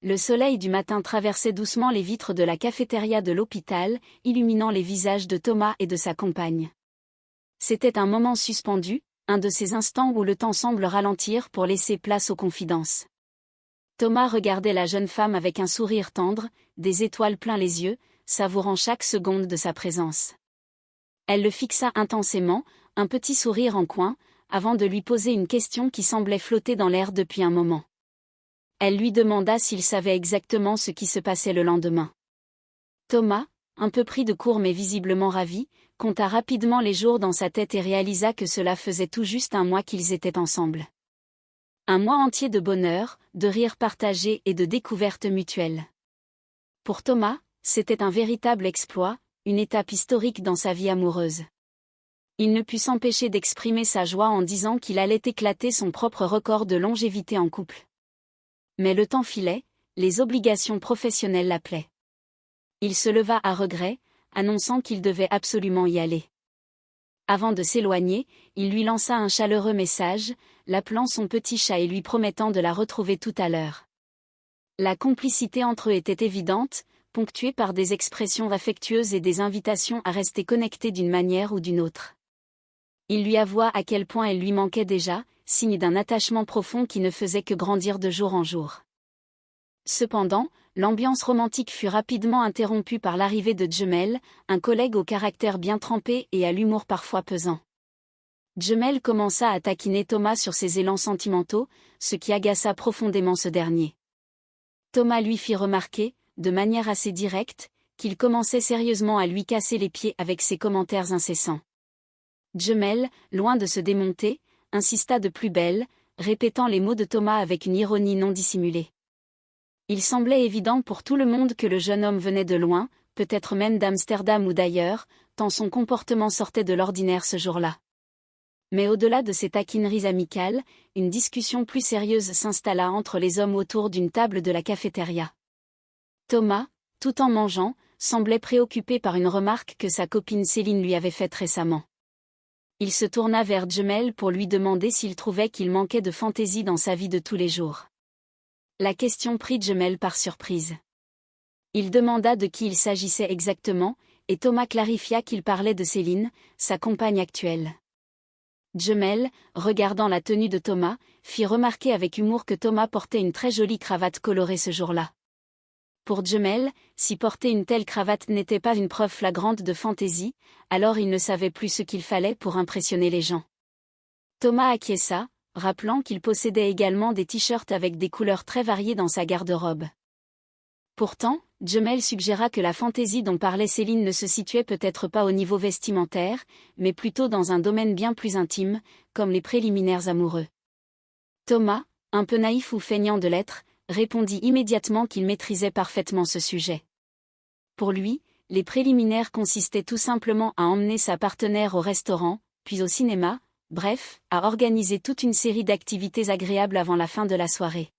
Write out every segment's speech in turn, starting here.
Le soleil du matin traversait doucement les vitres de la cafétéria de l'hôpital, illuminant les visages de Thomas et de sa compagne. C'était un moment suspendu, un de ces instants où le temps semble ralentir pour laisser place aux confidences. Thomas regardait la jeune femme avec un sourire tendre, des étoiles plein les yeux, savourant chaque seconde de sa présence. Elle le fixa intensément, un petit sourire en coin, avant de lui poser une question qui semblait flotter dans l'air depuis un moment. Elle lui demanda s'il savait exactement ce qui se passait le lendemain. Thomas, un peu pris de court mais visiblement ravi, compta rapidement les jours dans sa tête et réalisa que cela faisait tout juste un mois qu'ils étaient ensemble. Un mois entier de bonheur, de rires partagés et de découvertes mutuelles. Pour Thomas, c'était un véritable exploit, une étape historique dans sa vie amoureuse. Il ne put s'empêcher d'exprimer sa joie en disant qu'il allait éclater son propre record de longévité en couple. Mais le temps filait, les obligations professionnelles l'appelaient. Il se leva à regret, annonçant qu'il devait absolument y aller. Avant de s'éloigner, il lui lança un chaleureux message, l'appelant son petit chat et lui promettant de la retrouver tout à l'heure. La complicité entre eux était évidente, ponctuée par des expressions affectueuses et des invitations à rester connectés d'une manière ou d'une autre. Il lui avoua à quel point elle lui manquait déjà, signe d'un attachement profond qui ne faisait que grandir de jour en jour. Cependant, l'ambiance romantique fut rapidement interrompue par l'arrivée de Djemel, un collègue au caractère bien trempé et à l'humour parfois pesant. Djemel commença à taquiner Thomas sur ses élans sentimentaux, ce qui agaça profondément ce dernier. Thomas lui fit remarquer, de manière assez directe, qu'il commençait sérieusement à lui casser les pieds avec ses commentaires incessants. Djemel, loin de se démonter, insista de plus belle, répétant les mots de Thomas avec une ironie non dissimulée. Il semblait évident pour tout le monde que le jeune homme venait de loin, peut-être même d'Amsterdam ou d'ailleurs, tant son comportement sortait de l'ordinaire ce jour-là. Mais au-delà de ces taquineries amicales, une discussion plus sérieuse s'installa entre les hommes autour d'une table de la cafétéria. Thomas, tout en mangeant, semblait préoccupé par une remarque que sa copine Céline lui avait faite récemment. Il se tourna vers Djemel pour lui demander s'il trouvait qu'il manquait de fantaisie dans sa vie de tous les jours. La question prit Djemel par surprise. Il demanda de qui il s'agissait exactement, et Thomas clarifia qu'il parlait de Céline, sa compagne actuelle. Djemel, regardant la tenue de Thomas, fit remarquer avec humour que Thomas portait une très jolie cravate colorée ce jour-là. Pour Djemel, si porter une telle cravate n'était pas une preuve flagrante de fantaisie, alors il ne savait plus ce qu'il fallait pour impressionner les gens. Thomas acquiesça, rappelant qu'il possédait également des t-shirts avec des couleurs très variées dans sa garde-robe. Pourtant, Djemel suggéra que la fantaisie dont parlait Céline ne se situait peut-être pas au niveau vestimentaire, mais plutôt dans un domaine bien plus intime, comme les préliminaires amoureux. Thomas, un peu naïf ou feignant de l'être, répondit immédiatement qu'il maîtrisait parfaitement ce sujet. Pour lui, les préliminaires consistaient tout simplement à emmener sa partenaire au restaurant, puis au cinéma, bref, à organiser toute une série d'activités agréables avant la fin de la soirée.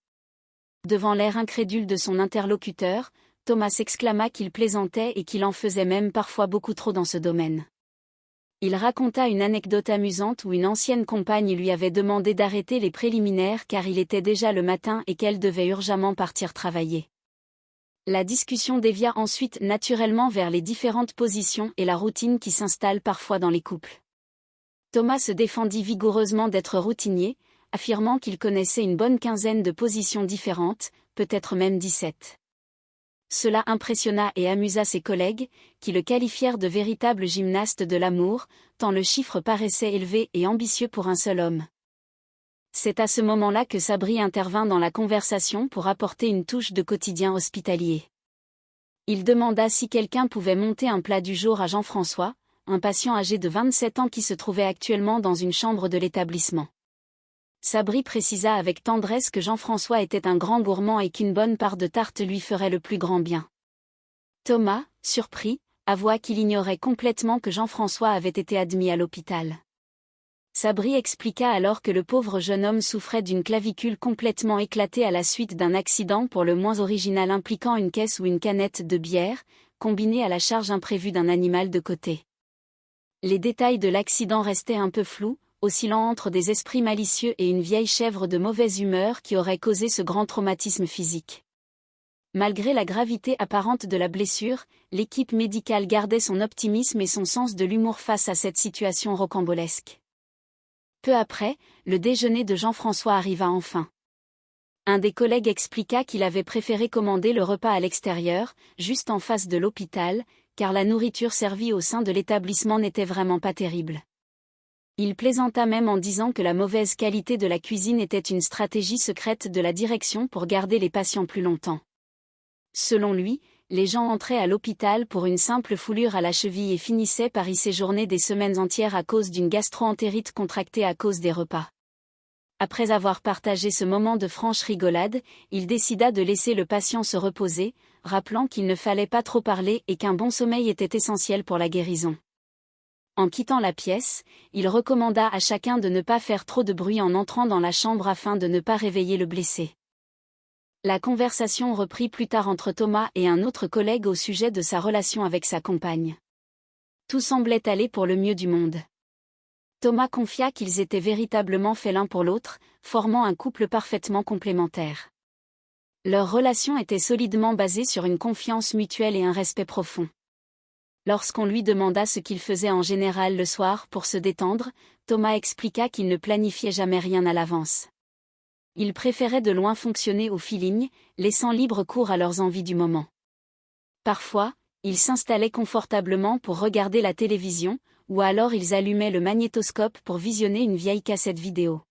Devant l'air incrédule de son interlocuteur, Thomas exclama qu'il plaisantait et qu'il en faisait même parfois beaucoup trop dans ce domaine. Il raconta une anecdote amusante où une ancienne compagne lui avait demandé d'arrêter les préliminaires car il était déjà le matin et qu'elle devait urgemment partir travailler. La discussion dévia ensuite naturellement vers les différentes positions et la routine qui s'installe parfois dans les couples. Thomas se défendit vigoureusement d'être routinier, affirmant qu'il connaissait une bonne quinzaine de positions différentes, peut-être même 17. Cela impressionna et amusa ses collègues, qui le qualifièrent de véritable gymnaste de l'amour, tant le chiffre paraissait élevé et ambitieux pour un seul homme. C'est à ce moment-là que Sabri intervint dans la conversation pour apporter une touche de quotidien hospitalier. Il demanda si quelqu'un pouvait monter un plat du jour à Jean-François, un patient âgé de 27 ans qui se trouvait actuellement dans une chambre de l'établissement. Sabri précisa avec tendresse que Jean-François était un grand gourmand et qu'une bonne part de tarte lui ferait le plus grand bien. Thomas, surpris, avoua qu'il ignorait complètement que Jean-François avait été admis à l'hôpital. Sabri expliqua alors que le pauvre jeune homme souffrait d'une clavicule complètement éclatée à la suite d'un accident pour le moins original impliquant une caisse ou une canette de bière, combinée à la charge imprévue d'un animal de côté. Les détails de l'accident restaient un peu flous, oscillant entre des esprits malicieux et une vieille chèvre de mauvaise humeur qui aurait causé ce grand traumatisme physique. Malgré la gravité apparente de la blessure, l'équipe médicale gardait son optimisme et son sens de l'humour face à cette situation rocambolesque. Peu après, le déjeuner de Jean-François arriva enfin. Un des collègues expliqua qu'il avait préféré commander le repas à l'extérieur, juste en face de l'hôpital, car la nourriture servie au sein de l'établissement n'était vraiment pas terrible. Il plaisanta même en disant que la mauvaise qualité de la cuisine était une stratégie secrète de la direction pour garder les patients plus longtemps. Selon lui, les gens entraient à l'hôpital pour une simple foulure à la cheville et finissaient par y séjourner des semaines entières à cause d'une gastro-entérite contractée à cause des repas. Après avoir partagé ce moment de franche rigolade, il décida de laisser le patient se reposer, rappelant qu'il ne fallait pas trop parler et qu'un bon sommeil était essentiel pour la guérison. En quittant la pièce, il recommanda à chacun de ne pas faire trop de bruit en entrant dans la chambre afin de ne pas réveiller le blessé. La conversation reprit plus tard entre Thomas et un autre collègue au sujet de sa relation avec sa compagne. Tout semblait aller pour le mieux du monde. Thomas confia qu'ils étaient véritablement faits l'un pour l'autre, formant un couple parfaitement complémentaire. Leur relation était solidement basée sur une confiance mutuelle et un respect profond. Lorsqu'on lui demanda ce qu'il faisait en général le soir pour se détendre, Thomas expliqua qu'il ne planifiait jamais rien à l'avance. Ils préféraient de loin fonctionner au feeling, laissant libre cours à leurs envies du moment. Parfois, ils s'installaient confortablement pour regarder la télévision, ou alors ils allumaient le magnétoscope pour visionner une vieille cassette vidéo.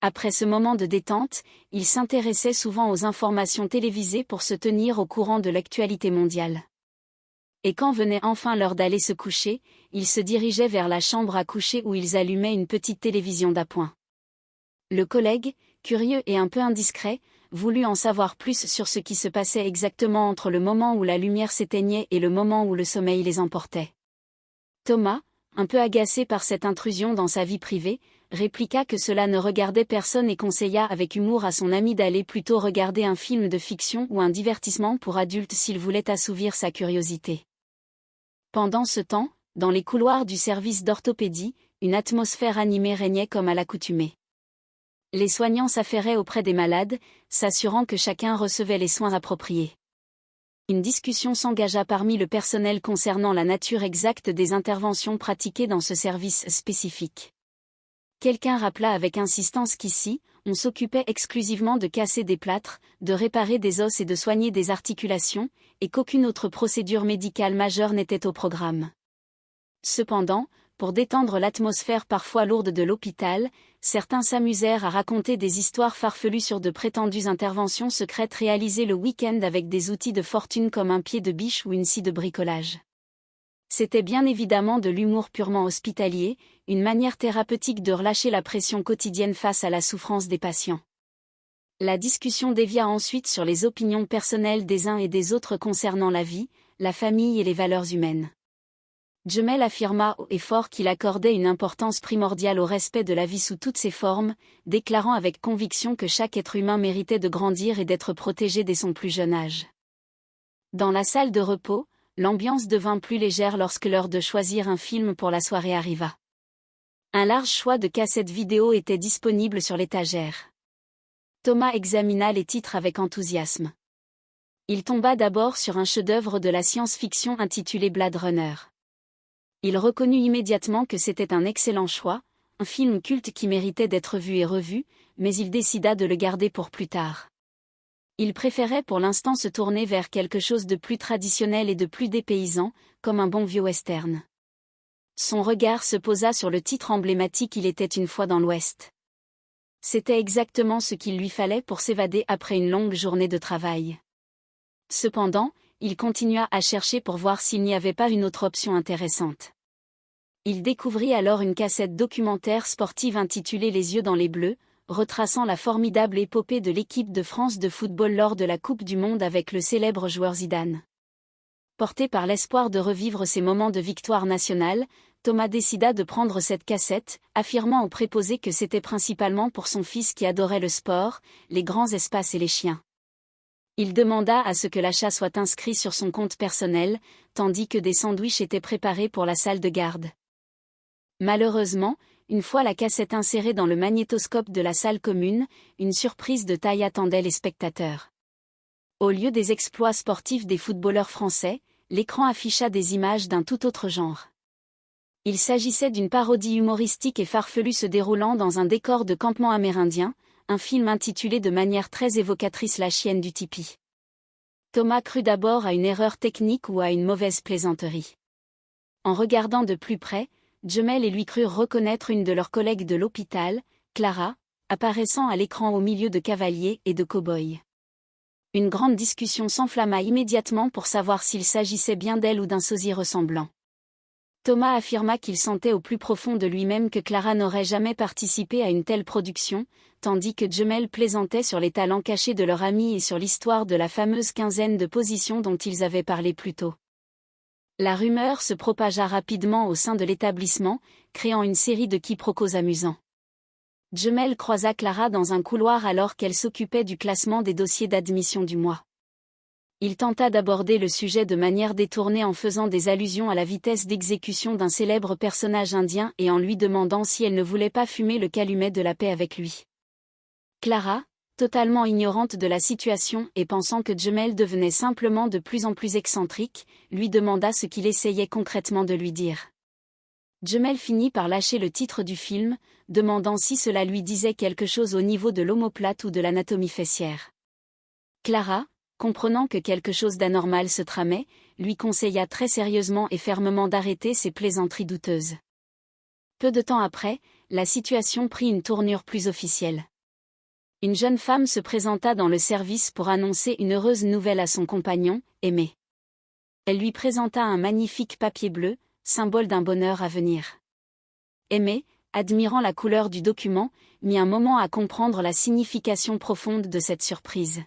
Après ce moment de détente, ils s'intéressaient souvent aux informations télévisées pour se tenir au courant de l'actualité mondiale. Et quand venait enfin l'heure d'aller se coucher, ils se dirigeaient vers la chambre à coucher où ils allumaient une petite télévision d'appoint. Le collègue, curieux et un peu indiscret, voulut en savoir plus sur ce qui se passait exactement entre le moment où la lumière s'éteignait et le moment où le sommeil les emportait. Thomas, un peu agacé par cette intrusion dans sa vie privée, répliqua que cela ne regardait personne et conseilla avec humour à son ami d'aller plutôt regarder un film de fiction ou un divertissement pour adultes s'il voulait assouvir sa curiosité. Pendant ce temps, dans les couloirs du service d'orthopédie, une atmosphère animée régnait comme à l'accoutumée. Les soignants s'affairaient auprès des malades, s'assurant que chacun recevait les soins appropriés. Une discussion s'engagea parmi le personnel concernant la nature exacte des interventions pratiquées dans ce service spécifique. Quelqu'un rappela avec insistance qu'ici, on s'occupait exclusivement de casser des plâtres, de réparer des os et de soigner des articulations, et qu'aucune autre procédure médicale majeure n'était au programme. Cependant, pour détendre l'atmosphère parfois lourde de l'hôpital, certains s'amusèrent à raconter des histoires farfelues sur de prétendues interventions secrètes réalisées le week-end avec des outils de fortune comme un pied de biche ou une scie de bricolage. C'était bien évidemment de l'humour purement hospitalier, une manière thérapeutique de relâcher la pression quotidienne face à la souffrance des patients. La discussion dévia ensuite sur les opinions personnelles des uns et des autres concernant la vie, la famille et les valeurs humaines. Jemel affirma haut et fort qu'il accordait une importance primordiale au respect de la vie sous toutes ses formes, déclarant avec conviction que chaque être humain méritait de grandir et d'être protégé dès son plus jeune âge. Dans la salle de repos, l'ambiance devint plus légère lorsque l'heure de choisir un film pour la soirée arriva. Un large choix de cassettes vidéo était disponible sur l'étagère. Thomas examina les titres avec enthousiasme. Il tomba d'abord sur un chef-d'œuvre de la science-fiction intitulé Blade Runner. Il reconnut immédiatement que c'était un excellent choix, un film culte qui méritait d'être vu et revu, mais il décida de le garder pour plus tard. Il préférait pour l'instant se tourner vers quelque chose de plus traditionnel et de plus dépaysant, comme un bon vieux western. Son regard se posa sur le titre emblématique Il était une fois dans l'Ouest. C'était exactement ce qu'il lui fallait pour s'évader après une longue journée de travail. Cependant, il continua à chercher pour voir s'il n'y avait pas une autre option intéressante. Il découvrit alors une cassette documentaire sportive intitulée Les yeux dans les bleus, retraçant la formidable épopée de l'équipe de France de football lors de la Coupe du Monde avec le célèbre joueur Zidane. Porté par l'espoir de revivre ces moments de victoire nationale, Thomas décida de prendre cette cassette, affirmant au préposé que c'était principalement pour son fils qui adorait le sport, les grands espaces et les chiens. Il demanda à ce que l'achat soit inscrit sur son compte personnel, tandis que des sandwichs étaient préparés pour la salle de garde. Malheureusement, une fois la cassette insérée dans le magnétoscope de la salle commune, une surprise de taille attendait les spectateurs. Au lieu des exploits sportifs des footballeurs français, l'écran afficha des images d'un tout autre genre. Il s'agissait d'une parodie humoristique et farfelue se déroulant dans un décor de campement amérindien, un film intitulé de manière très évocatrice La chienne du tipi. Thomas crut d'abord à une erreur technique ou à une mauvaise plaisanterie. En regardant de plus près, Jemel et lui crurent reconnaître une de leurs collègues de l'hôpital, Clara, apparaissant à l'écran au milieu de cavaliers et de cow-boys. Une grande discussion s'enflamma immédiatement pour savoir s'il s'agissait bien d'elle ou d'un sosie ressemblant. Thomas affirma qu'il sentait au plus profond de lui-même que Clara n'aurait jamais participé à une telle production, tandis que Jemel plaisantait sur les talents cachés de leur ami et sur l'histoire de la fameuse quinzaine de positions dont ils avaient parlé plus tôt. La rumeur se propagea rapidement au sein de l'établissement, créant une série de quiproquos amusants. Jemel croisa Clara dans un couloir alors qu'elle s'occupait du classement des dossiers d'admission du mois. Il tenta d'aborder le sujet de manière détournée en faisant des allusions à la vitesse d'exécution d'un célèbre personnage indien et en lui demandant si elle ne voulait pas fumer le calumet de la paix avec lui. Clara, totalement ignorante de la situation et pensant que Jemel devenait simplement de plus en plus excentrique, lui demanda ce qu'il essayait concrètement de lui dire. Jemel finit par lâcher le titre du film, demandant si cela lui disait quelque chose au niveau de l'omoplate ou de l'anatomie fessière. Clara, comprenant que quelque chose d'anormal se tramait, lui conseilla très sérieusement et fermement d'arrêter ses plaisanteries douteuses. Peu de temps après, la situation prit une tournure plus officielle. Une jeune femme se présenta dans le service pour annoncer une heureuse nouvelle à son compagnon, Aimé. Elle lui présenta un magnifique papier bleu, symbole d'un bonheur à venir. Aimé, admirant la couleur du document, mit un moment à comprendre la signification profonde de cette surprise.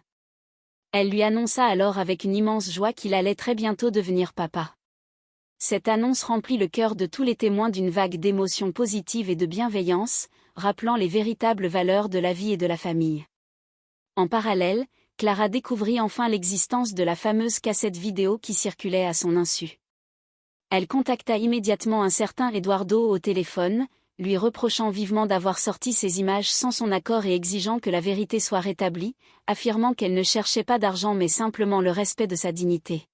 Elle lui annonça alors avec une immense joie qu'il allait très bientôt devenir papa. Cette annonce remplit le cœur de tous les témoins d'une vague d'émotions positives et de bienveillance, rappelant les véritables valeurs de la vie et de la famille. En parallèle, Clara découvrit enfin l'existence de la fameuse cassette vidéo qui circulait à son insu. Elle contacta immédiatement un certain Eduardo au téléphone, lui reprochant vivement d'avoir sorti ces images sans son accord et exigeant que la vérité soit rétablie, affirmant qu'elle ne cherchait pas d'argent mais simplement le respect de sa dignité.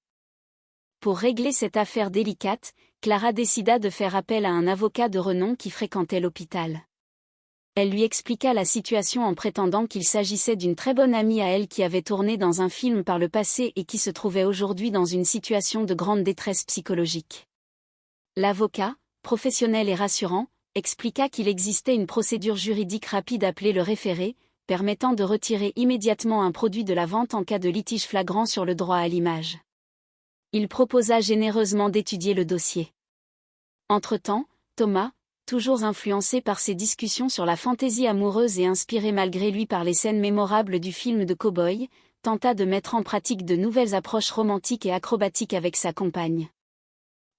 Pour régler cette affaire délicate, Clara décida de faire appel à un avocat de renom qui fréquentait l'hôpital. Elle lui expliqua la situation en prétendant qu'il s'agissait d'une très bonne amie à elle qui avait tourné dans un film par le passé et qui se trouvait aujourd'hui dans une situation de grande détresse psychologique. L'avocat, professionnel et rassurant, expliqua qu'il existait une procédure juridique rapide appelée le référé, permettant de retirer immédiatement un produit de la vente en cas de litige flagrant sur le droit à l'image. Il proposa généreusement d'étudier le dossier. Entre-temps, Thomas, toujours influencé par ses discussions sur la fantaisie amoureuse et inspiré malgré lui par les scènes mémorables du film de cow-boy, tenta de mettre en pratique de nouvelles approches romantiques et acrobatiques avec sa compagne.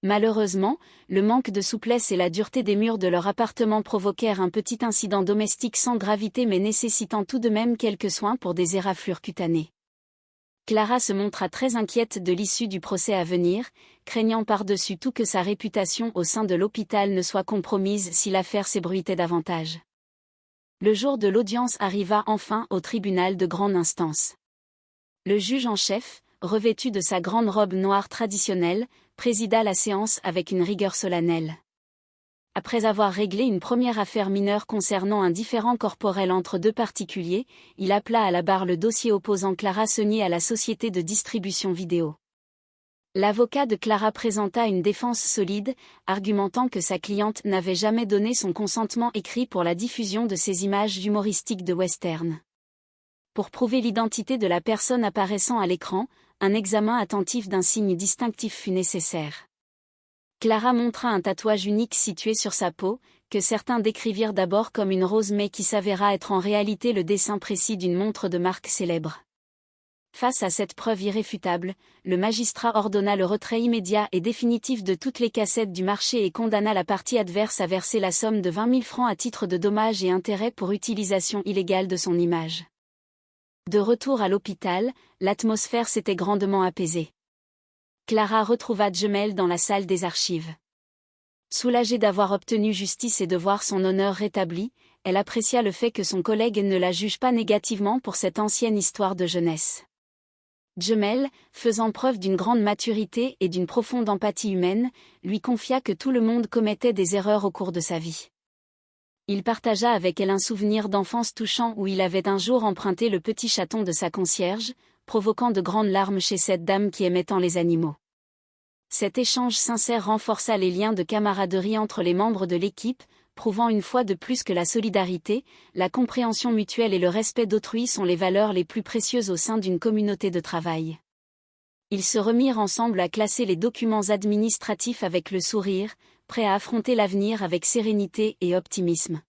Malheureusement, le manque de souplesse et la dureté des murs de leur appartement provoquèrent un petit incident domestique sans gravité mais nécessitant tout de même quelques soins pour des éraflures cutanées. Clara se montra très inquiète de l'issue du procès à venir, craignant par-dessus tout que sa réputation au sein de l'hôpital ne soit compromise si l'affaire s'ébruitait davantage. Le jour de l'audience arriva enfin au tribunal de grande instance. Le juge en chef, revêtu de sa grande robe noire traditionnelle, présida la séance avec une rigueur solennelle. Après avoir réglé une première affaire mineure concernant un différend corporel entre deux particuliers, il appela à la barre le dossier opposant Clara Saunier à la société de distribution vidéo. L'avocat de Clara présenta une défense solide, argumentant que sa cliente n'avait jamais donné son consentement écrit pour la diffusion de ces images humoristiques de western. Pour prouver l'identité de la personne apparaissant à l'écran, un examen attentif d'un signe distinctif fut nécessaire. Clara montra un tatouage unique situé sur sa peau, que certains décrivirent d'abord comme une rose mais qui s'avéra être en réalité le dessin précis d'une montre de marque célèbre. Face à cette preuve irréfutable, le magistrat ordonna le retrait immédiat et définitif de toutes les cassettes du marché et condamna la partie adverse à verser la somme de 20 000 francs à titre de dommages et intérêts pour utilisation illégale de son image. De retour à l'hôpital, l'atmosphère s'était grandement apaisée. Clara retrouva Jemel dans la salle des archives. Soulagée d'avoir obtenu justice et de voir son honneur rétabli, elle apprécia le fait que son collègue ne la juge pas négativement pour cette ancienne histoire de jeunesse. Jemel, faisant preuve d'une grande maturité et d'une profonde empathie humaine, lui confia que tout le monde commettait des erreurs au cours de sa vie. Il partagea avec elle un souvenir d'enfance touchant où il avait un jour emprunté le petit chaton de sa concierge, provoquant de grandes larmes chez cette dame qui aimait tant les animaux. Cet échange sincère renforça les liens de camaraderie entre les membres de l'équipe, prouvant une fois de plus que la solidarité, la compréhension mutuelle et le respect d'autrui sont les valeurs les plus précieuses au sein d'une communauté de travail. Ils se remirent ensemble à classer les documents administratifs avec le sourire, prêts à affronter l'avenir avec sérénité et optimisme.